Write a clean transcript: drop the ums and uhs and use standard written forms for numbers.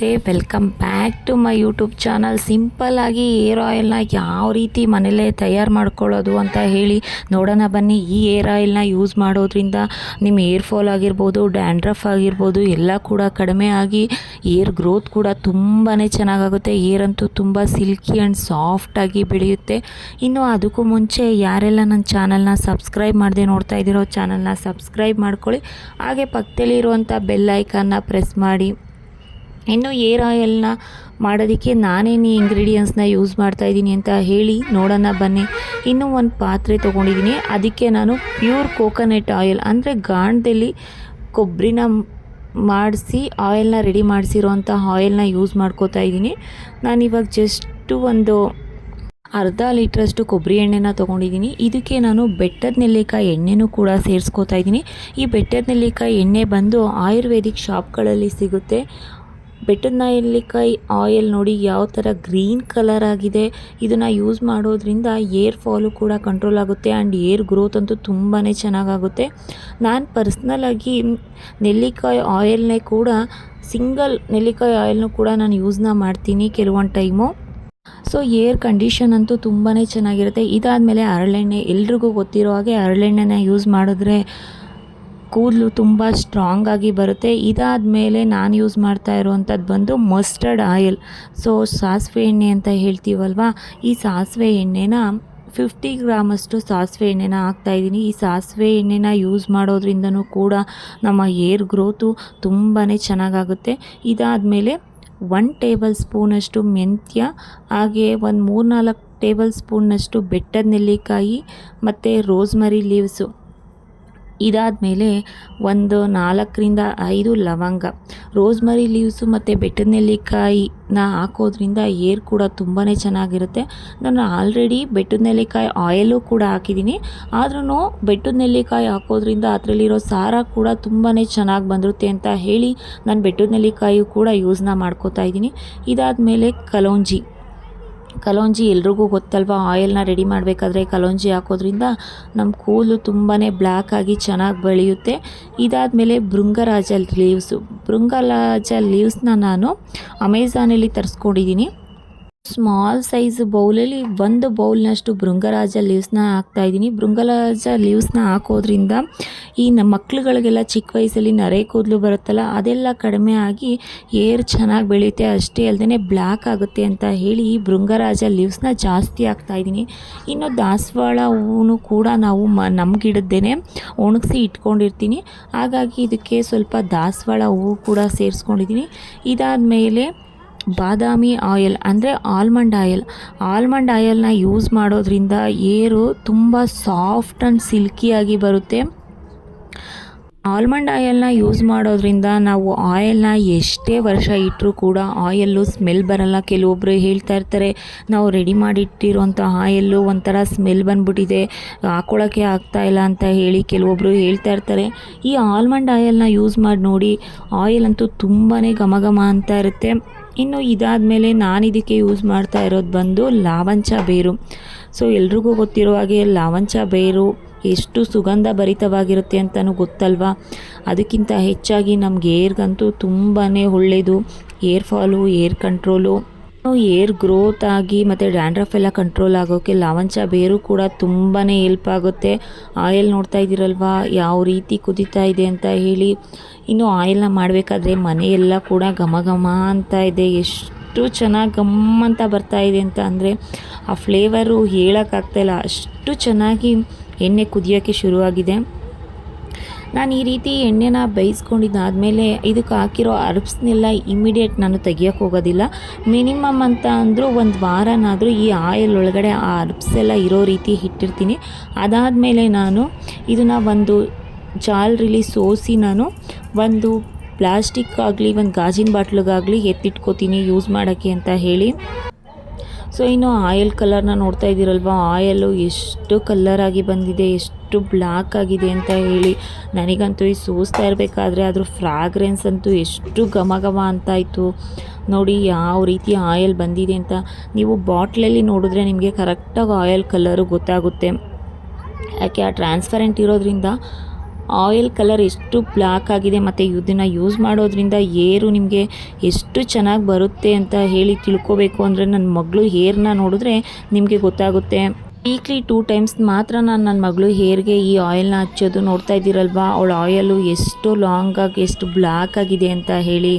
ನಮಸ್ತೆ, welcome back to my YouTube channel. ಸಿಂಪಲ್ಲಾಗಿ hair ಆಯಿಲ್ನ ಯಾವ ರೀತಿ ಮನೇಲೇ ತಯಾರು ಮಾಡ್ಕೊಳ್ಳೋದು ಅಂತ ಹೇಳಿ ನೋಡೋಣ ಬನ್ನಿ. ಈ ಏರ್ ಆಯಿಲ್ನ ಯೂಸ್ ಮಾಡೋದ್ರಿಂದ ನಿಮ್ಮ ಏರ್ ಫಾಲ್ ಆಗಿರ್ಬೋದು, ಡ್ಯಾಂಡ್ರಫ್ ಆಗಿರ್ಬೋದು ಎಲ್ಲ ಕೂಡ ಕಡಿಮೆ ಆಗಿ ಏರ್ ಗ್ರೋತ್ ಕೂಡ ತುಂಬಾ ಚೆನ್ನಾಗಾಗುತ್ತೆ. ಏರ್ ಅಂತೂ ತುಂಬ ಸಿಲ್ಕಿ ಆ್ಯಂಡ್ ಸಾಫ್ಟಾಗಿ ಬೆಳೆಯುತ್ತೆ. ಇನ್ನು ಅದಕ್ಕೂ ಮುಂಚೆ ಯಾರೆಲ್ಲ ನನ್ನ ಚಾನಲ್ನ ಸಬ್ಸ್ಕ್ರೈಬ್ ಮಾಡದೆ ನೋಡ್ತಾ ಇದ್ದೀರೋ ಚಾನಲ್ನ ಸಬ್ಸ್ಕ್ರೈಬ್ ಮಾಡ್ಕೊಳ್ಳಿ. ಹಾಗೆ ಪಕ್ಕದಲ್ಲಿರುವಂಥ ಬೆಲ್ ಐಕನ್ನ ಪ್ರೆಸ್ ಮಾಡಿ. ಇನ್ನು ಏರ್ ಆಯಿಲ್ನ ಮಾಡೋದಕ್ಕೆ ನಾನೇನು ಇಂಗ್ರೀಡಿಯೆಂಟ್ಸ್ನ ಯೂಸ್ ಮಾಡ್ತಾಯಿದ್ದೀನಿ ಅಂತ ಹೇಳಿ ನೋಡೋಣ ಬನ್ನಿ. ಇನ್ನೂ ಒಂದು ಪಾತ್ರೆ ತೊಗೊಂಡಿದ್ದೀನಿ. ಅದಕ್ಕೆ ನಾನು ಪ್ಯೂರ್ ಕೋಕೋನಟ್ ಆಯಿಲ್ ಅಂದರೆ ಗಾಣದಲ್ಲಿ ಕೊಬ್ಬರಿನ ಮಾಡಿಸಿ ಆಯಿಲ್ನ ರೆಡಿ ಮಾಡಿಸಿರೋಂಥ ಆಯಿಲ್ನ ಯೂಸ್ ಮಾಡ್ಕೋತಾ ಇದ್ದೀನಿ. ನಾನಿವಾಗ ಜಸ್ಟು ಒಂದು ಅರ್ಧ ಲೀಟ್ರಷ್ಟು ಕೊಬ್ಬರಿ ಎಣ್ಣೆನ ತೊಗೊಂಡಿದ್ದೀನಿ. ಇದಕ್ಕೆ ನಾನು ಬೆಟ್ಟದ ನೆಲ್ಲಿಕಾಯಿ ಎಣ್ಣೆನೂ ಕೂಡ ಸೇರಿಸ್ಕೋತಾ ಇದ್ದೀನಿ. ಈ ಬೆಟ್ಟದ ನೆಲ್ಲಿಕಾಯಿ ಎಣ್ಣೆ ಬಂದು ಆಯುರ್ವೇದಿಕ್ ಶಾಪ್ಗಳಲ್ಲಿ ಸಿಗುತ್ತೆ. ಬೆಟ್ಟದ ನೆಲ್ಲಿಕಾಯಿ ಆಯಿಲ್ ನೋಡಿ ಯಾವ ಥರ ಗ್ರೀನ್ ಕಲರ್ ಆಗಿದೆ. ಇದನ್ನು ಯೂಸ್ ಮಾಡೋದ್ರಿಂದ ಏರ್ ಫಾಲು ಕೂಡ ಕಂಟ್ರೋಲ್ ಆಗುತ್ತೆ ಆ್ಯಂಡ್ ಏರ್ ಗ್ರೋತ್ ಅಂತೂ ತುಂಬಾ ಚೆನ್ನಾಗಾಗುತ್ತೆ. ನಾನು ಪರ್ಸ್ನಲಾಗಿ ನೆಲ್ಲಿಕಾಯಿ ಆಯಿಲ್ನೇ ಕೂಡ ಸಿಂಗಲ್ ನೆಲ್ಲಿಕಾಯಿ ಆಯಿಲ್ನೂ ಕೂಡ ನಾನು ಯೂಸ್ನ ಮಾಡ್ತೀನಿ ಕೆಲವೊಂದು ಟೈಮು. ಸೊ ಏರ್ ಕಂಡೀಷನ್ ಅಂತೂ ತುಂಬಾ ಚೆನ್ನಾಗಿರುತ್ತೆ. ಇದಾದಮೇಲೆ ಹರಳೆಣ್ಣೆ, ಎಲ್ರಿಗೂ ಗೊತ್ತಿರೋ ಹಾಗೆ ಹರಳೆಣ್ಣೆನ ಯೂಸ್ ಮಾಡಿದ್ರೆ ಕೂದಲು ತುಂಬ ಸ್ಟ್ರಾಂಗ್ ಆಗಿ ಬರುತ್ತೆ. ಇದಾದಮೇಲೆ ನಾನು ಯೂಸ್ ಮಾಡ್ತಾ ಇರೋವಂಥದ್ದು ಬಂದು ಮಸ್ಟರ್ಡ್ ಆಯಿಲ್. ಸೊ ಸಾಸಿವೆ ಎಣ್ಣೆ ಅಂತ ಹೇಳ್ತೀವಲ್ವ, ಈ ಸಾಸಿವೆ ಎಣ್ಣೆನ 50 ಗ್ರಾಮಷ್ಟು ಸಾಸಿವೆ ಎಣ್ಣೆನ ಹಾಕ್ತಾಯಿದ್ದೀನಿ. ಈ ಸಾಸಿವೆ ಎಣ್ಣೆನ ಯೂಸ್ ಮಾಡೋದ್ರಿಂದನೂ ಕೂಡ ನಮ್ಮ ಏರ್ ಗ್ರೋತು ತುಂಬಾ ಚೆನ್ನಾಗಾಗುತ್ತೆ. ಇದಾದಮೇಲೆ 1 ಟೇಬಲ್ ಸ್ಪೂನಷ್ಟು ಮೆಂತ್ಯ, ಹಾಗೆ ಒಂದು 3-4 ಟೇಬಲ್ ಸ್ಪೂನ್ನಷ್ಟು ಬೆಟ್ಟದ ನೆಲ್ಲಿಕಾಯಿ ಮತ್ತು ರೋಸ್ಮರಿ ಲೀವ್ಸು. ಇದಾದಮೇಲೆ ಒಂದು 4-5 ಲವಂಗ. ರೋಸ್ಮರಿ ಲೀವ್ಸು ಮತ್ತು ಬೆಟ್ಟದ ನೆಲ್ಲಿಕಾಯಿನ ಹಾಕೋದ್ರಿಂದ ಏರ್ ಕೂಡ ತುಂಬಾ ಚೆನ್ನಾಗಿರುತ್ತೆ. ನಾನು ಆಲ್ರೆಡಿ ಬೆಟ್ಟದ ನೆಲ್ಲಿಕಾಯಿ ಆಯಿಲು ಕೂಡ ಹಾಕಿದ್ದೀನಿ. ಆದ್ರೂ ಬೆಟ್ಟದ ನೆಲ್ಲಿಕಾಯಿ ಹಾಕೋದ್ರಿಂದ ಅದರಲ್ಲಿರೋ ಸಾರ ಕೂಡ ತುಂಬಾ ಚೆನ್ನಾಗಿ ಬಂದಿರುತ್ತೆ ಅಂತ ಹೇಳಿ ನಾನು ಬೆಟ್ಟದ ನೆಲ್ಲಿಕಾಯಿ ಕೂಡ ಯೂಸ್ನ ಮಾಡ್ಕೋತಾ ಇದ್ದೀನಿ. ಇದಾದಮೇಲೆ ಕಲೋಂಜಿ ಎಲ್ರಿಗೂ ಗೊತ್ತಲ್ವ, ಆಯಿಲ್ನ ರೆಡಿ ಮಾಡಬೇಕಾದ್ರೆ ಕಲೋಂಜಿ ಹಾಕೋದ್ರಿಂದ ನಮ್ಮ ಕೂದಲು ತುಂಬಾ ಬ್ಲ್ಯಾಕ್ ಆಗಿ ಚೆನ್ನಾಗಿ ಬೆಳೆಯುತ್ತೆ. ಇದಾದಮೇಲೆ ಭೃಂಗರಾಜ ಲೀವ್ಸ್ನ ನಾನು ಅಮೆಝಾನಲ್ಲಿ ತರಿಸ್ಕೊಂಡಿದ್ದೀನಿ. ಸ್ಮಾಲ್ ಸೈಜ್ ಬೌಲಲ್ಲಿ 1 ಬೌಲ್ನಷ್ಟು ಭೃಂಗರಾಜ ಲೀವ್ಸ್ನ ಹಾಕ್ತಾಯಿದ್ದೀನಿ. ಭೃಂಗರಾಜ ಲೀವ್ಸ್ನ ಹಾಕೋದ್ರಿಂದ ಈ ನಮ್ಮ ಮಕ್ಳುಗಳಿಗೆಲ್ಲ ಚಿಕ್ಕ ವಯಸ್ಸಲ್ಲಿ ನರೆ ಕೂದಲು ಬರುತ್ತಲ್ಲ, ಅದೆಲ್ಲ ಕಡಿಮೆ ಆಗಿ ಏರ್ ಚೆನ್ನಾಗಿ ಬೆಳೆಯುತ್ತೆ. ಅಷ್ಟೇ ಅಲ್ಲದೆ ಬ್ಲ್ಯಾಕ್ ಆಗುತ್ತೆ ಅಂತ ಹೇಳಿ ಈ ಭೃಂಗರಾಜ ಲೀವ್ಸ್ನ ಜಾಸ್ತಿ ಹಾಕ್ತಾಯಿದ್ದೀನಿ. ಇನ್ನು ದಾಸವಾಳ ಹೂವು ಕೂಡ ನಾವು ನಮ್ಮ ಗಿಡದ್ದೇನೆ ಒಣಗಿಸಿ ಇಟ್ಕೊಂಡಿರ್ತೀನಿ. ಹಾಗಾಗಿ ಇದಕ್ಕೆ ಸ್ವಲ್ಪ ದಾಸವಾಳ ಹೂವು ಕೂಡ ಸೇರಿಸ್ಕೊಂಡಿದ್ದೀನಿ. ಇದಾದಮೇಲೆ ಬಾದಾಮಿ ಆಯಿಲ್ ಅಂದರೆ ಆಲ್ಮಂಡ್ ಆಯಿಲ್ನ ಯೂಸ್ ಮಾಡೋದ್ರಿಂದ ಏರು ತುಂಬ ಸಾಫ್ಟ್ ಆ್ಯಂಡ್ ಸಿಲ್ಕಿಯಾಗಿ ಬರುತ್ತೆ. ಆಲ್ಮಂಡ್ ಆಯಿಲ್ನ ಯೂಸ್ ಮಾಡೋದ್ರಿಂದ ನಾವು ಆಯಿಲ್ನ ಎಷ್ಟೇ ವರ್ಷ ಇಟ್ಟರೂ ಕೂಡ ಆಯಿಲ್ಲು ಸ್ಮೆಲ್ ಬರಲ್ಲ. ಕೆಲವೊಬ್ಬರು ಹೇಳ್ತಾ ಇರ್ತಾರೆ, ನಾವು ರೆಡಿ ಮಾಡಿಟ್ಟಿರೋಂಥ ಆಯಿಲ್ಲು ಒಂಥರ ಸ್ಮೆಲ್ ಬಂದ್ಬಿಟ್ಟಿದೆ, ಹಾಕ್ಕೊಳ್ಳೋಕ್ಕೆ ಆಗ್ತಾಯಿಲ್ಲ ಅಂತ ಹೇಳಿ ಕೆಲವೊಬ್ಬರು ಹೇಳ್ತಾ ಇರ್ತಾರೆ. ಈ ಆಲ್ಮಂಡ್ ಆಯಿಲ್ನ ಯೂಸ್ ಮಾಡಿ ನೋಡಿ, ಆಯಿಲ್ ಅಂತೂ ತುಂಬಾ ಘಮ ಅಂತ ಇರುತ್ತೆ. ಇನ್ನು ಇದಾದಮೇಲೆ ನಾನು ಇದಕ್ಕೆ ಯೂಸ್ ಮಾಡ್ತಾ ಇರೋದು ಬಂದು ಲಾವಂಚ ಬೇರು. ಸೊ ಎಲ್ರಿಗೂ ಗೊತ್ತಿರೋ ಹಾಗೆ ಲಾವಂಚ ಬೇರು ಎಷ್ಟು ಸುಗಂಧ ಭರಿತವಾಗಿರುತ್ತೆ ಅಂತಲೂ ಗೊತ್ತಲ್ವ. ಅದಕ್ಕಿಂತ ಹೆಚ್ಚಾಗಿ ನಮಗೆ ಏರ್ಗಂತೂ ತುಂಬಾ ಒಳ್ಳೆಯದು. Hair fall, air control, air growth ಆಗಿ ಮತ್ತು ಡ್ಯಾಂಡ್ರಫ್ ಎಲ್ಲ ಕಂಟ್ರೋಲ್ ಆಗೋಕ್ಕೆ ಲಾವಂಚ ಬೇರು ಕೂಡ ತುಂಬಾ ಹೆಲ್ಪ್ ಆಗುತ್ತೆ. ಆಯಿಲ್ ನೋಡ್ತಾ ಇದ್ದೀರಲ್ವ ಯಾವ ರೀತಿ ಕುದೀತಾ ಇದೆ ಅಂತ ಹೇಳಿ. ಇನ್ನು ಆಯಿಲ್ನ ಮಾಡಬೇಕಾದ್ರೆ ಮನೆಯೆಲ್ಲ ಕೂಡ ಘಮ ಅಂತ ಇದೆ. ಎಷ್ಟು ಚೆನ್ನಾಗಿ ಅಂತ ಬರ್ತಾ ಇದೆ ಅಂತ ಅಂದರೆ ಆ ಫ್ಲೇವರು ಹೇಳೋಕ್ಕಾಗ್ತಾಯಿಲ್ಲ, ಅಷ್ಟು ಚೆನ್ನಾಗಿ ಎಣ್ಣೆ ಕುದಿಯೋಕ್ಕೆ ಶುರುವಾಗಿದೆ. ನಾನು ಈ ರೀತಿ ಎಣ್ಣೆನ ಬೇಯಿಸ್ಕೊಂಡಿದ್ದಾದಮೇಲೆ ಇದಕ್ಕೆ ಹಾಕಿರೋ ಹರ್ಬ್ಸ್ನೆಲ್ಲ ಇಮಿಡಿಯೇಟ್ ನಾನು ತೆಗಿಯೋಕ್ಕೆ ಹೋಗೋದಿಲ್ಲ. ಮಿನಿಮಮ್ ಅಂತ ಅಂದರೂ 1 ವಾರನಾದರೂ ಈ ಆಯಿಲ್ ಒಳಗಡೆ ಆ ಹರ್ಬ್ಸ್ ಎಲ್ಲ ಇರೋ ರೀತಿ ಇಟ್ಟಿರ್ತೀನಿ. ಅದಾದಮೇಲೆ ನಾನು ಇದನ್ನು ಒಂದು ಜಾಲರಿಲಿ ಸೋಸಿ ನಾನು ಒಂದು ಪ್ಲಾಸ್ಟಿಕ್ ಆಗಲಿ ಒಂದು ಗಾಜಿನ ಬಾಟ್ಲಿಗಾಗಲಿ ಎತ್ತಿಟ್ಕೋತೀನಿ ಯೂಸ್ ಮಾಡೋಕ್ಕೆ ಅಂತ ಹೇಳಿ. ಸೊ ಇನ್ನು ಆಯಿಲ್ ಕಲರ್ನ ನೋಡ್ತಾ ಇದ್ದೀರಲ್ವ, ಆಯಿಲು ಎಷ್ಟು ಕಲ್ಲರಾಗಿ ಬಂದಿದೆ, ಎಷ್ಟು ಬ್ಲ್ಯಾಕ್ ಆಗಿದೆ ಅಂತ ಹೇಳಿ. ನನಗಂತೂ ಈ ಸೋಸ್ತಾ ಇರಬೇಕಾದ್ರೆ ಅದ್ರ ಫ್ರಾಗ್ರೆನ್ಸ್ ಅಂತೂ ಎಷ್ಟು ಘಮ ಅಂತ ಇತ್ತು ನೋಡಿ, ಯಾವ ರೀತಿ ಆಯಿಲ್ ಬಂದಿದೆ ಅಂತ. ನೀವು ಬಾಟ್ಲಲ್ಲಿ ನೋಡಿದ್ರೆ ನಿಮಗೆ ಕರೆಕ್ಟಾಗಿ ಆಯಿಲ್ ಕಲರು ಗೊತ್ತಾಗುತ್ತೆ. ಯಾಕೆ ಆ ಟ್ರಾನ್ಸ್ಪರೆಂಟ್ ಇರೋದ್ರಿಂದ ಆಯಿಲ್ ಕಲರ್ ಎಷ್ಟು ಬ್ಲ್ಯಾಕ್ ಆಗಿದೆ ಮತ್ತು ಇದನ್ನು ಯೂಸ್ ಮಾಡೋದ್ರಿಂದ ಹೇರು ನಿಮಗೆ ಎಷ್ಟು ಚೆನ್ನಾಗಿ ಬರುತ್ತೆ ಅಂತ ಹೇಳಿ ತಿಳ್ಕೊಬೇಕು ಅಂದರೆ ನನ್ನ ಮಗಳು ಹೇರ್ನ ನೋಡಿದ್ರೆ ನಿಮಗೆ ಗೊತ್ತಾಗುತ್ತೆ. ವೀಕ್ಲಿ 2 ಟೈಮ್ಸ್ ಮಾತ್ರ ನಾನು ನನ್ನ ಮಗಳು ಹೇರ್ಗೆ ಈ ಆಯಿಲ್ನ ಹಚ್ಚೋದು. ನೋಡ್ತಾ ಇದ್ದೀರಲ್ವಾ ಅವಳ ಆಯಿಲು ಎಷ್ಟು ಲಾಂಗಾಗಿ ಎಷ್ಟು ಬ್ಲ್ಯಾಕ್ ಆಗಿದೆ ಅಂತ ಹೇಳಿ.